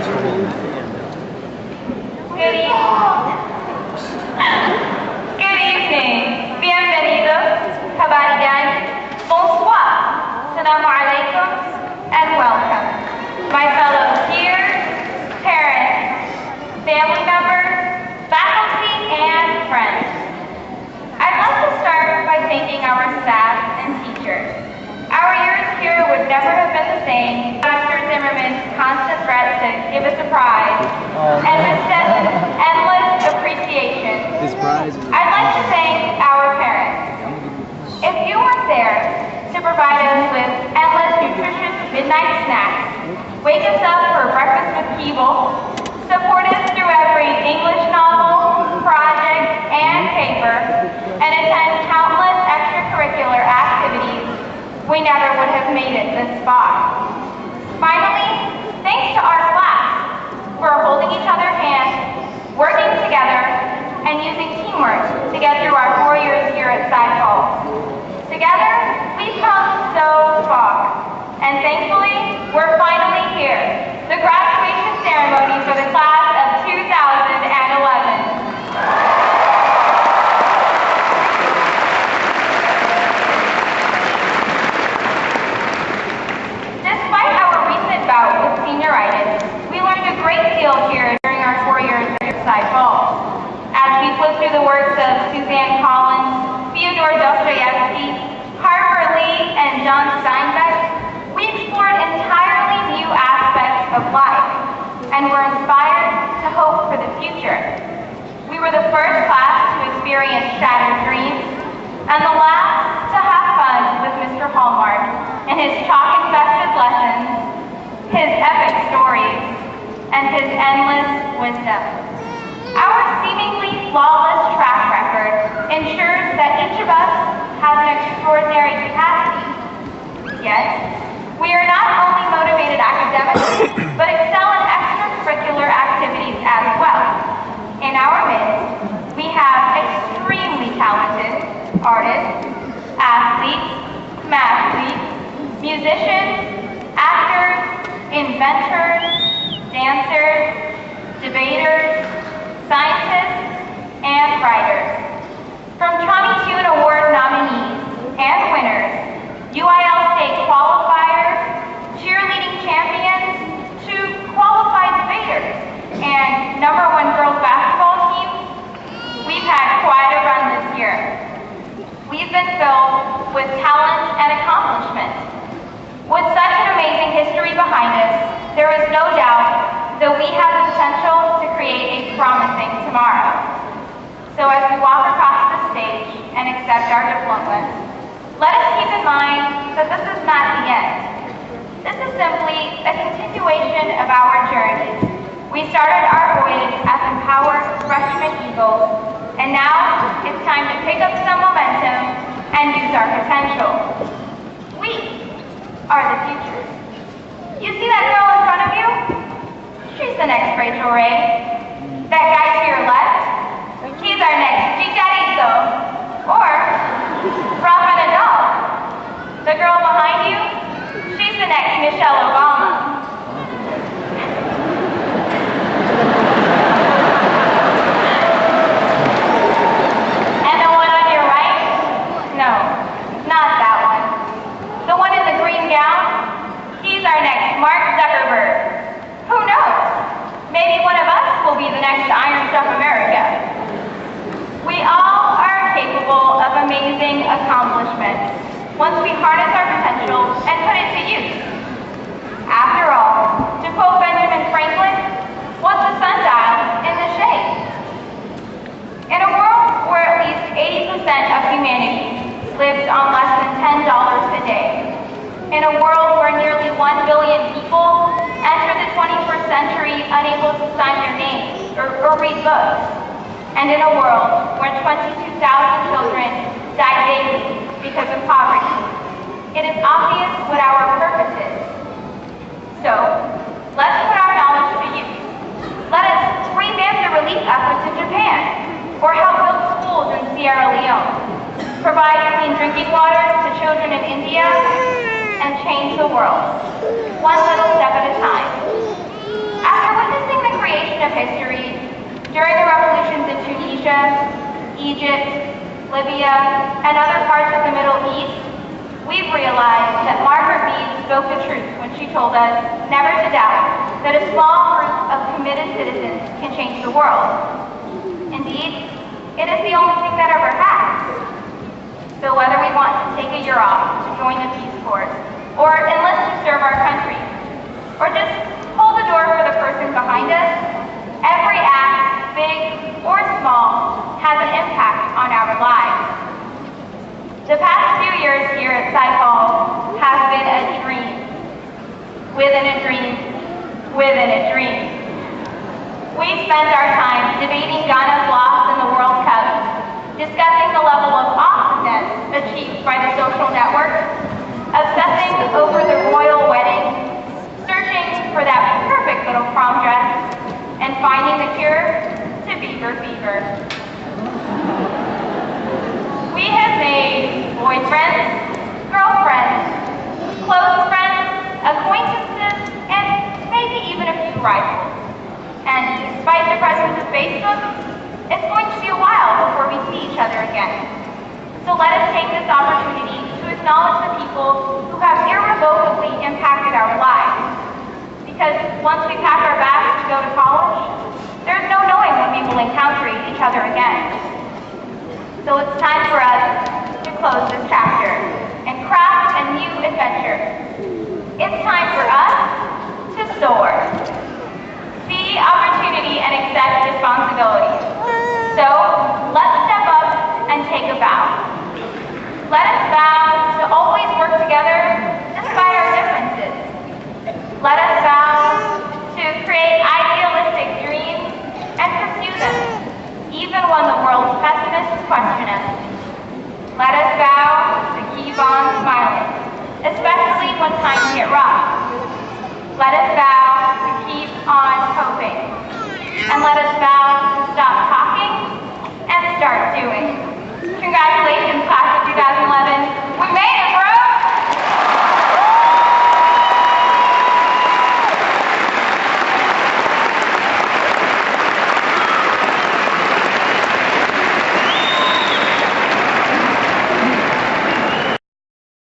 Good evening. Bienvenidos. Kabarigan. Bonsoir. Assalamu alaikum. And welcome. My fellow peers, parents, family members, faculty, and friends. I'd like to start by thanking our staff and teachers. Our years here would never have been the same. Dr. Zimmerman's constant threat to give us a prize, and Ms. Denton's endless appreciation. I'd like to thank our parents. If you weren't there to provide us with endless nutritious midnight snacks, wake us up for breakfast with Keeble, support us through every English novel, project, and paper, and attend countless extracurricular activities, we never would have made it this far. Finally, thanks to our class for holding each other's hands, working together, and using teamwork to get through our 4 years here at Cypress. Together, we've come so far, and thankfully, we're finally here. The graduation ceremony for the class of 2011. Despite our recent bout with senioritis, we learned a great deal here during our 4 years at Cypress. As we flipped through the works of Suzanne Collins, Fyodor Dostoevsky, Harper Lee, and John Steinbeck, we explored entirely new aspects of life and were inspired to hope for the future. We were the first class to experience shattered dreams and the last to have fun with Mr. Hallmark and his chalk-infested lessons, his epic stories, and his endless wisdom. Our seemingly flawless track record ensures that each of us has an extraordinary capacity. Yet, we are not only motivated academically, but excel in extracurricular activities as well. In our midst, we have extremely talented artists, athletes, mathletes, musicians, actors, inventors, dancers, debaters, scientists, and writers. From Tommy Tune Award nominees and winners, UIL state qualifiers, cheerleading champions, to qualified debaters, and #1 girls basketball teams, we've had quite a run this year. We've been filled with talent and accomplishment. With such an amazing history behind us, there is no doubt that we have the potential to create a promising tomorrow. So as we walk across the stage and accept our diplomas, let us keep in mind that this is not the end. This is simply a continuation of our journey. We started our voyage as empowered freshman eagles, and now it's time to pick up some momentum and use our potential. We are the future. You see that girl in front of you? She's the next Rachel Ray. That guy to your left, he's our next Chicharito, or Rafa Nadal. The girl behind you, she's the next Michelle Obama. And the one on your right? No, not that one. The one in the green gown, he's our next Mark Zuckerberg. Who knows? Maybe one of us will be the next Iron Stuff America. We all are capable of amazing accomplishments once we harness our potential and put it to use. After all, to quote Benjamin Franklin, what's a sundial in the shade? In a world where at least 80% of humanity lives on less than $10 a day, in a world where nearly 1 billion people enter the 21st century unable to sign their names or read books, and in a world where 22,000 children die daily because of poverty, it is obvious what our purpose is. So, let's put our knowledge to use. Let us revamp the relief efforts in Japan, or help build schools in Sierra Leone, provide clean drinking water to children in India, and change the world, one little step at a time. After Tunisia, Egypt, Libya, and other parts of the Middle East, we've realized that Margaret Mead spoke the truth when she told us never to doubt that a small group of committed citizens can change the world. Indeed, it is the only thing that ever has. So whether we want to take a year off to join the Peace Corps, or enlist to serve our country, or just hold the door for the person behind us, every act, big or small, has an impact on our lives. The past few years here at Cy Hall have been a dream, within a dream, within a dream. We spent our time debating Ghana's loss in the World Cup, discussing the level of awesomeness achieved by the social network, obsessing over the royal wedding, searching for that perfect little prom dress, and finding the cure to beaver fever. We have made boyfriends, girlfriends, close friends, acquaintances, and maybe even a few rivals. And despite the presence of Facebook, it's going to be a while before we see each other again. So let us take this opportunity to acknowledge the people who have irrevocably impacted our lives. Because once we pack our bags to go to college, there's no knowing when we will encounter each other again. So it's time for us to close this chapter and craft a new adventure. It's time for us to soar. See opportunity and accept responsibility. So let's step up and take a vow. Let us vow to always work together despite our differences. Let us vow to create idealistic dreams and pursue them, even when the world's pessimists question us. Let us vow to keep on smiling, especially when times get rough. Let us vow to keep on hoping. And let us vow